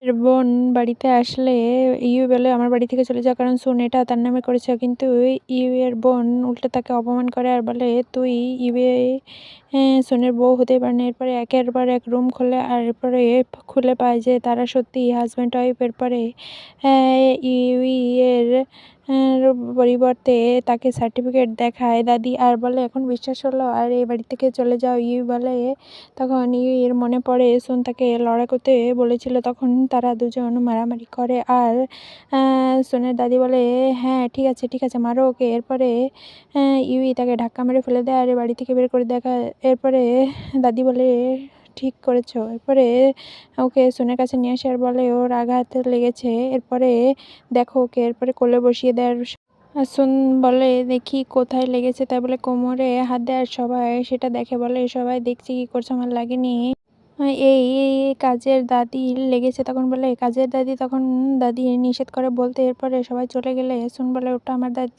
এর বোন বাড়িতে আসলে ইউ বলে আমার বাড়ি থেকে চলে যা, কারণ সুন এটা তার নামে করেছে। কিন্তু ইউ এর বোন উল্টে তাকে অপমান করে আর বলে তুই ইউ সুনের বউ হতে পারে না। এরপরে একের পর এক রুম খোলে আর এরপরে খুলে পায় যে তারা সত্যি হাজব্যান্ড ওয়াইফ। এরপরে ইউ এর পরিবর্তে তাকে সার্টিফিকেট দেখায় দাদি আর বলে এখন বিশ্বাস হলো আর এই বাড়ি থেকে চলে যাও। ইউ বলে তখন ইউ এর মনে পড়ে সুন তাকে লড়াই করতে বলেছিল, তখন তারা দুজন মারামারি করে আর সুনের দাদি বলে হ্যাঁ ঠিক আছে ঠিক আছে মারো ওকে। এরপরে ইউই তাকে ধাক্কা মেরে ফেলে দেয় আর এ বাড়ি থেকে বের করে দেখা। এরপরে দাদি বলে ঠিক করেছো। এরপরে ওকে সুনের কাছে নিয়ে আসে আর বলে ওর আঘাত লেগেছে, এরপরে দেখো ওকে। এরপরে কোলে বসিয়ে দেয় আর সুন বলে দেখি কোথায় লেগেছে, তাই বলে কোমরে হাত দেয় আর সবাই সেটা দেখে বলে সবাই দেখছি কি করছো, আমার লাগেনি। এই কাজের দাদির লেগেছে। তখন বলে কাজের দাদি, তখন দাদি নিষেধ করে বলতে। এরপরে সবাই চলে গেলে সুন বলে ওটা আমার দাদি।